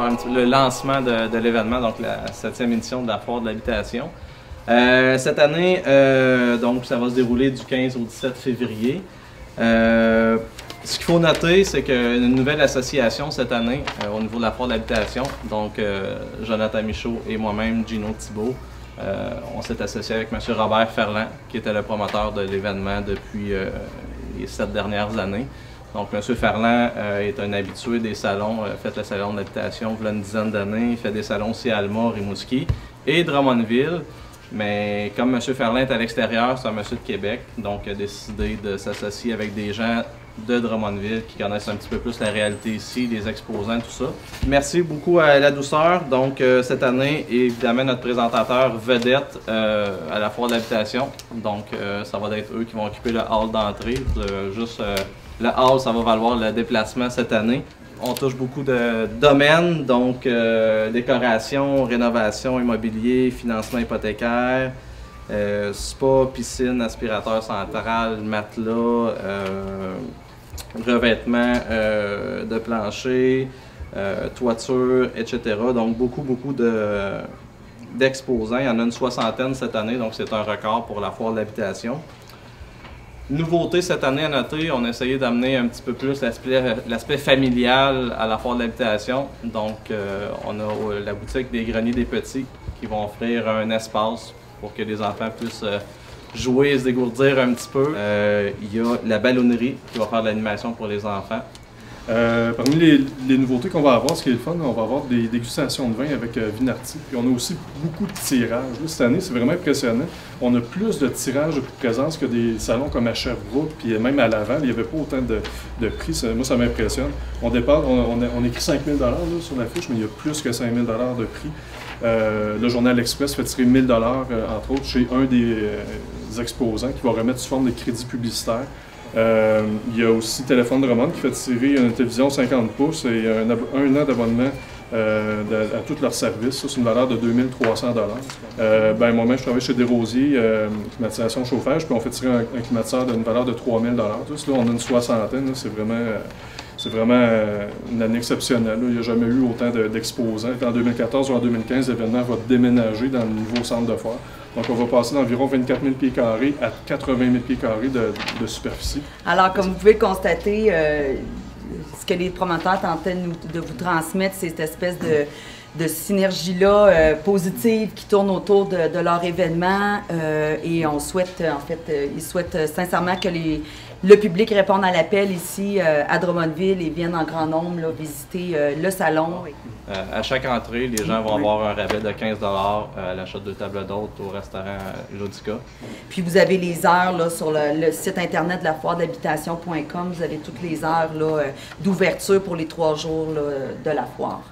faire le lancement de l'événement, donc la 7e édition de la Foire de l'Habitation. Cette année, donc ça va se dérouler du 15 au 17 février. Ce qu'il faut noter, c'est qu'une nouvelle association cette année au niveau de la Foire de l'Habitation, donc Jonathan Michaud et moi-même, Gino Thibault, on s'est associé avec M. Robert Ferland, qui était le promoteur de l'événement depuis les 7 dernières années. Donc, M. Ferland est un habitué des salons, fait le salon de l'habitation il y a une dizaine d'années, il fait des salons aussi à Alma, Rimouski et Drummondville. Mais comme M. Ferland est à l'extérieur, c'est un monsieur de Québec, donc il a décidé de s'associer avec des gens de Drummondville qui connaissent un petit peu plus la réalité ici, les exposants, tout ça. Merci beaucoup à La Douceur. Donc cette année, évidemment, notre présentateur vedette à la Foire de l'Habitation. Donc ça va être eux qui vont occuper le hall d'entrée. Le hall, ça va valoir le déplacement cette année. On touche beaucoup de domaines, donc décoration, rénovation, immobilier, financement hypothécaire, spa, piscine, aspirateur central, matelas, revêtement de plancher, toiture, etc. Donc beaucoup d'exposants. Il y en a une 60aine cette année, donc c'est un record pour la Foire de l'Habitation. Nouveauté cette année à noter, on a essayé d'amener un petit peu plus l'aspect familial à la Foire de l'Habitation. Donc, on a la boutique des Greniers des Petits qui vont offrir un espace pour que les enfants puissent jouer et se dégourdir un petit peu. Il y a la ballonnerie qui va faire de l'animation pour les enfants. Parmi les nouveautés qu'on va avoir, ce qui est le fun, on va avoir des dégustations de vin avec Vinarty. Puis on a aussi beaucoup de tirages. Là, cette année, c'est vraiment impressionnant. On a plus de tirages de présence que des salons comme à Sherbrooke, puis même à Laval. Il n'y avait pas autant de prix. Moi, ça m'impressionne. On écrit 5 000 là, sur l'affiche, mais il y a plus que 5 000 de prix. Le Journal Express fait tirer 1 000 entre autres, chez un des exposants qui va remettre sous forme de crédits publicitaires. Il y a aussi Téléphone Drummond qui fait tirer une télévision 50 pouces et un an d'abonnement à tous leurs services. Ça, c'est une valeur de 2 300 $. Moi-même, je travaille chez Desrosiers, climatisation chauffage, puis on fait tirer un climatiseur d'une valeur de 3 000 $. Là, on a une 60aine, c'est vraiment une année exceptionnelle. Là. Il n'y a jamais eu autant d'exposants. En 2014 ou en 2015, l'événement va déménager dans le nouveau centre de foire. Donc, on va passer d'environ 24 000 pieds carrés à 80 000 pieds carrés de superficie. Alors, comme vous pouvez le constater, ce que les promoteurs tentaient de vous transmettre, c'est cette espèce de synergie-là positive qui tourne autour de leur événement. Et on souhaite, en fait, ils souhaitent sincèrement que le public réponde à l'appel ici à Drummondville et vienne en grand nombre là, visiter le salon. À chaque entrée, les gens vont avoir un rabais de 15 $ à l'achat de 2 tables d'hôtes au restaurant Jodica. Puis vous avez les heures là, sur le site internet de la foiredehabitation.com. Vous avez toutes les heures d'ouverture pour les 3 jours là, de la foire.